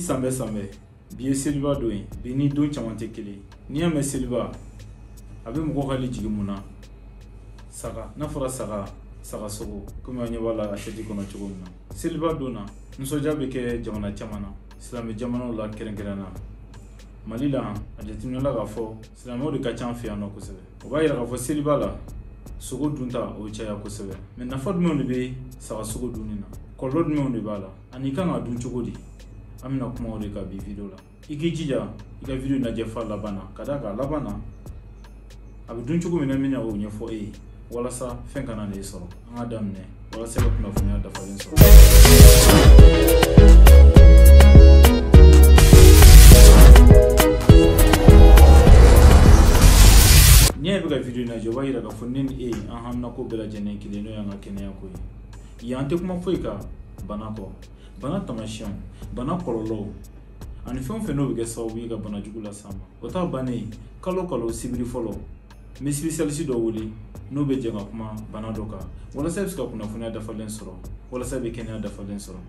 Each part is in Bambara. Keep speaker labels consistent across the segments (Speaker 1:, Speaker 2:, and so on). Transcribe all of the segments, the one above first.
Speaker 1: sanbɛ bi ye seliba don ye bi ni don caman tɛ kelen ye. N'i y'a mɛn seliba a bɛ mɔgɔ hakili jigin mun na? Saga, n'a fɔra saga sogo komi an ɲɛ b'a la assiette kɔnɔ cogo min na. Seliba don na nisɔndiya bɛ kɛ jamana caman na, silamɛ jamanaw la kɛrɛnkɛrɛnnen na. Mali la a jateminɛla k'a fɔ silamɛw de ka ca an fɛ yan nɔ kosɛbɛ. O b'a yira k'a fɔ seliba la sogo dunta o bɛ caya kosɛbɛ. Mais nafa jumɛnw de bɛ saga sogo dunni na? Kɔlɔlɔ jumɛnw de b'a la? Ani i kan ka dun cogo di? An bɛna kuma o de kan bi video la. I k'i jija i ka video lajɛ fa laban na, ka d'a kan laban na a bɛ dun cogo min na n bɛna o ɲɛfɔ e ye walasa fɛn kana n'e sɔrɔ. An ka daminɛ walasa ka kunnafoniya dafalen sɔrɔ. N'i y'a bɛ ka video lajɛ o b'a yira k'a fɔ ne ni e an hamina ko bɛɛ lajɛlen kelen n'o y'an ka kɛnɛya ko ye. Yan tɛ kuma foyi kan bana kɔ, bana taamasiyɛnw, bana kɔlɔlɔw ani fɛn o fɛn n'o bɛ kɛ sababu ye ka bana jugu las'an ma. O t'a bannen kalo sibiri fɔlɔ n bɛ spécialiste dɔ wele n'o bɛ jɛ ka kuma bana dɔ kan walasa i bɛ se ka kunnafoniya dafalen sɔrɔ, walasa i bɛ kɛnɛya dafalen sɔrɔ.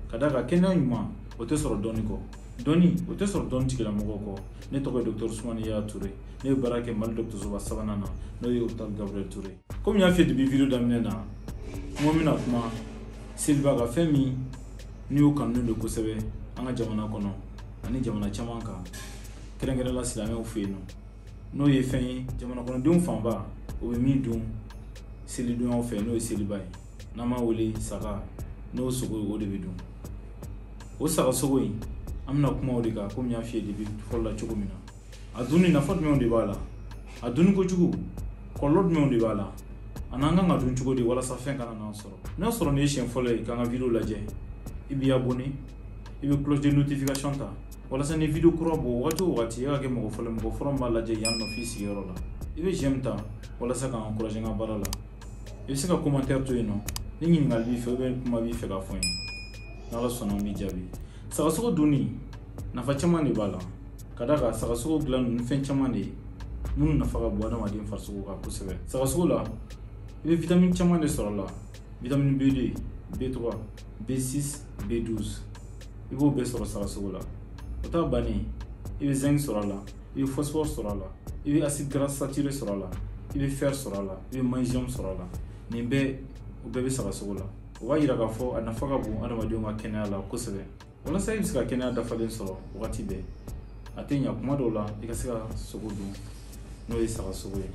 Speaker 1: Ka d'a kan kɛnɛya ɲuman o tɛ sɔrɔ dɔnni kɔ, dɔnni o tɛ sɔrɔ dɔnni tigilamɔgɔw kɔ. Ne tɔgɔ ye Dr Ousmane Yaya Touré, ne bɛ baara kɛ Mali dɔgɔtɔrɔsoba 3nan na n'o ye Hôpital Gabriel Touré. Komi n y'a f'i ye depuis video daminɛ na, n ko n bɛna kuma seliba kan, fɛn min n'i y'o kanunen don kosɛbɛ an ka jamana kɔnɔ ani jamana caman kan, kɛrɛnkɛrɛnnenya la silamɛw fɛ yen nɔ. N'o ye fɛn ye jamana kɔnɔdenw fanba o bɛ min dun selidonyaw fɛ n'o ye seliba ye, n'an b'a wele saga, n'o sogo o de bɛ dun. O saga sogo in an bɛna kuma o de kan komi n y'a f'i ye depuis fɔlɔ la cogo min na. A dunni nafa jumɛnw de b'a la? A dunni kojugu kɔlɔlɔ jumɛnw de b'a la? A n'an kan ka dun cogo di walasa fɛn kana n'an sɔrɔ? N'a sɔrɔ nin ye siɲɛ fɔlɔ ye k'an ka video lajɛ, i b'i abonné, i bɛ cloche de notification ta walasa ni video kura bɔ wagati o wagati e ka kɛ mɔgɔ fɔlɔ min b'a lajɛ yan nɔ f'i sigiyɔrɔ la. I bɛ j'aime ta walasa k'an encourager n ka baara la. I bɛ se ka commentaire to yen nɔ ni ɲininkali b'i fɛ ou bien kuma b'i fɛ k'a fɔ n ye. N'Ala sɔnna an b'i jaabi. Saga sogo dunni nafa caman de b'a la. Ka d'a kan saga sogo dilan ni fɛn caman de ye minnu nafa ka bon adamaden farisogo kan kosɛbɛ. Saga sogo la i bɛ vitamine caman de sɔrɔ a la. Vitamine B2, B3, B6, B12. I b'o bɛɛ sɔrɔ saga sogo la. O t'a bannen i bɛ zinc sɔrɔ a la, i bɛ phosphore sɔrɔ a la, i bɛ acide gras saturé sɔrɔ a la, i bɛ fer sɔrɔ a la, i bɛ magnésium sɔrɔ a la. Nin bɛɛ o bɛɛ bɛ saga sogo la. O b'a yira k'a fɔ a nafa ka bon adamadenw ka kɛnɛya la kosɛbɛ. Walasa i bɛ se ka kɛnɛya dafalen sɔrɔ wagati bɛɛ, a tɛ ɲɛ kuma dɔw la i ka se ka sogo dun n'o ye saga sogo ye.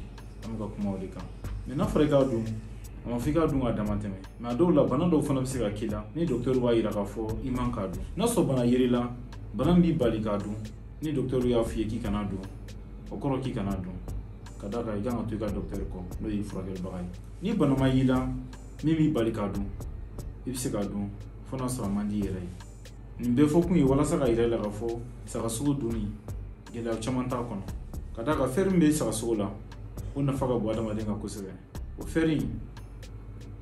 Speaker 1: An bɛ ka kuma o de kan. Mais n'a fɔra i k'a dun a ma fɔ i k'a dun k'a dama tɛmɛ. Mais a dɔw la bana dɔw fana bɛ se ka k'i la ni docteur b'a yira k'a fɔ i man k'a dun. N'a sɔrɔ bana yer'i la, bana min b'i bali k'a dun ni docteur y'a f'i ye k'i kana dun, o kɔrɔ k'i kana dun. Ka d'a kan i kan ka to i ka docteur kɔ n'o ye furakɛlibaga ye. Ni bana ma y'i la min b'i bali k'a dun, i bɛ se k'a dun fo n'a sɔrɔ a man di i yɛrɛ ye. Nin bɛɛ fɔ kun ye walasa ka yira i la k'a fɔ saga sogo dunni gɛlɛya caman t'a kɔnɔ. Ka d'a kan fer min bɛ saga sogo la o nafa ka bon adamaden kan kosɛbɛ. O fer in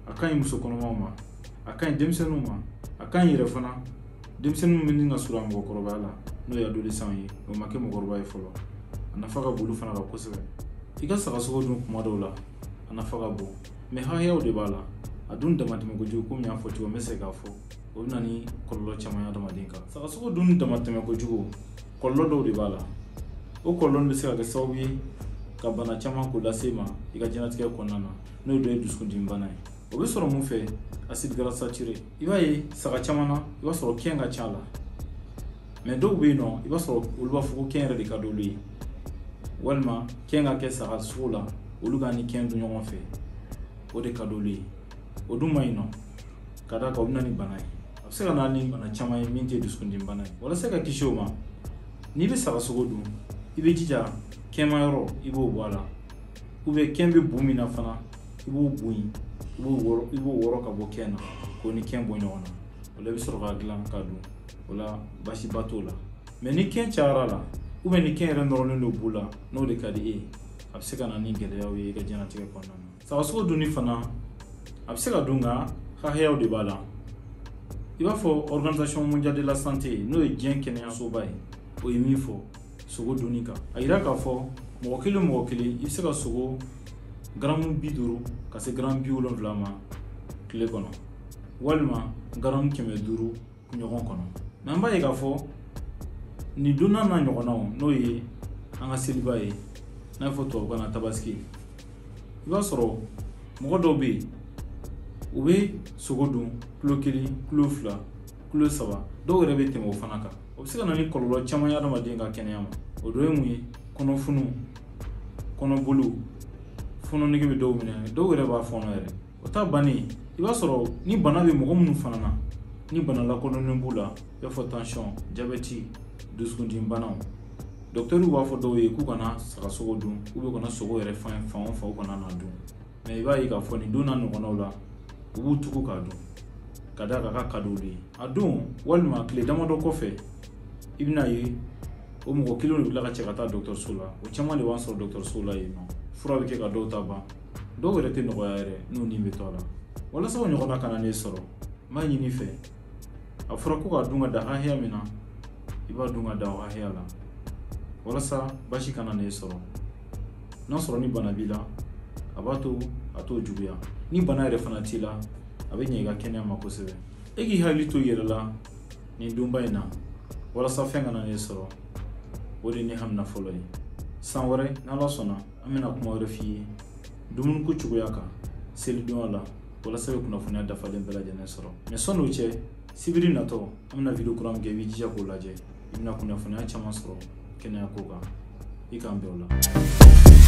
Speaker 1: a ka ɲi muso kɔnɔmaw ma, a ka ɲi denmisɛnninw ma, a ka ɲi yɛrɛ fana denmisɛnninw min ka surun a mɔgɔkɔrɔbaya la n'o ye adolescent ye, o ma kɛ mɔgɔkɔrɔba ye fɔlɔ. A nafa ka bon olu fana kan kosɛbɛ. I ka saga sogo dun kuma dɔw la a nafa ka bon, mais hakɛyaw de b'a la. A dun damatɛmɛ kojugu komi n y'a fɔ cogo min, n bɛ se k'a fɔ o bɛ na ni kɔlɔlɔ caman ye adamaden kan. Saga sogo dun damatɛmɛ kojugu kɔlɔlɔ dɔw de b'a la. O kɔlɔlɔ bɛ se ka kɛ sababu ye ka bana caman k'o lase ma i ka diɲɛlatigɛ kɔnɔna na n'o dɔ ye dusukundimi bana ye. O bɛ sɔrɔ mun fɛ? Acide gras saturé. I b'a ye saga caman na i b'a sɔrɔ kɛn ka ca la, mais dɔw bɛ yen nɔ i b'a sɔrɔ olu b'a fɔ ko kɛn yɛrɛ de ka d'olu ye, walima kɛn ka kɛ saga sogo la olu ka ni kɛn dun ɲɔgɔn fɛ, o de ka d'olu ye. O dun ma ɲi nɔ. Ka d'a kan o bɛ na ni bana ye. A bɛ se ka na ni bana caman ye min tɛ dusukundimi bana ye. Walasa ka kisi o ma, n'i bɛ saga sogo dun i bɛ jija kɛnma yɔrɔ i b'o bɔ a la, ou bien kɛn bɛ bu min na fana i b'o bo yen, i b'o wɔrɔ ka bɔ kɛn na k'o ni kɛn bɔ ɲɔgɔn na. O la i bɛ sɔrɔ k'a dilan k'a dun, o la baasiba t'o la. Mais ni kɛn cayara la ou bien ni kɛn yɛrɛ nɔrɔlen don bu la n'o de ka di e ye, a bɛ se ka na ni gɛlɛyaw ye i ka diɲɛlatigɛ kɔnɔna na. Saga sogo dunni fana a bɛ se ka dun nka hakɛyaw de b'a la. I b'a fɔ Organisation mondiale de la santé n'o ye diɲɛ kɛnɛyasoba ye, o ye min fɔ sogo dunni kan. A yira k'a fɔ mɔgɔ kelen i bɛ se ka sogo garamu 50 ka se garamu 70 ma tile kɔnɔ, walima garamu 500 ɲɔgɔn kɔnɔ. mais an b'a ye k'a fɔ ni donna n'a ɲɔgɔnnaw n'o ye an ka seliba ye n'a fɔ tubabukan na tabaski i b'a sɔrɔ mɔgɔ dɔw bɛ yen u bɛ sogo dun kilo 1 kilo 2 kilo 3 dɔw yɛrɛ bɛ tɛmɛ o fana kan o bɛ se ka na ni kɔlɔlɔ caman ye adamaden ka kɛnɛya ma o dɔ ye mun ye kɔnɔfunu kɔnɔbolo fɔnɔ nege bɛ dɔw minɛ dɔw yɛrɛ b'a fɔnɔ yɛrɛ o ta bannen i b'a sɔrɔ ni bana bɛ mɔgɔ minnu fana na ni bana lakodɔnnen b'u la i b'a fɔ tension diabète dusukundimi banaw docteur b'a fɔ dɔw ye k'u kana sagasogo dun u bɛ kana sogo yɛrɛ fan o fan u kana na dun mais i b'a ye k'a fɔ nin don n'a ɲɔgɔnnaw la u b'u tugu k'a dun ka d'a kan ka d'olu ye a don walima tile damadɔ kɔfɛ i bɛna ye o mɔgɔ kelen de bila ka cɛ ka taa dɔgɔtɔrɔso la o caman de b'an sɔrɔ dɔgɔtɔrɔso la yen nɔ fura bɛ kɛ ka dɔw ta ban dɔw yɛrɛ tɛ nɔgɔya yɛrɛ n'u ni bɛ to a la walasa o ɲɔgɔnna kana ne sɔrɔ n b'a ɲini fɛ a fɔra ko k'a dun ka da hakɛya min na i b'a dun ka da o hakɛya la walasa basi kana ne sɔrɔ n'a sɔrɔ ni bana b'i la a b'a to a t'o juguya ni bana yɛrɛ fana t'i la a bɛ ɲɛ i ka kɛnɛya ma kosɛbɛ e k'i hakili to i yɛrɛ la nin donba in na walasa fɛn kana ne sɔrɔ o de ye ne hamina fɔlɔ ye san wɛrɛ n'Ala sɔnna an bɛna kuma wɛrɛ f'i ye dumuni ko cogoya kan selidonya la walasa bɛ kunnafoniya dafalen bɛɛ lajɛlen sɔrɔ mais sɔnni o cɛ sibiri natɔ an bɛna video kura min kɛ i b'i jija k'o lajɛ i bɛna kunnafoniya caman sɔrɔ kɛnɛya ko kan i k'an bɛn o la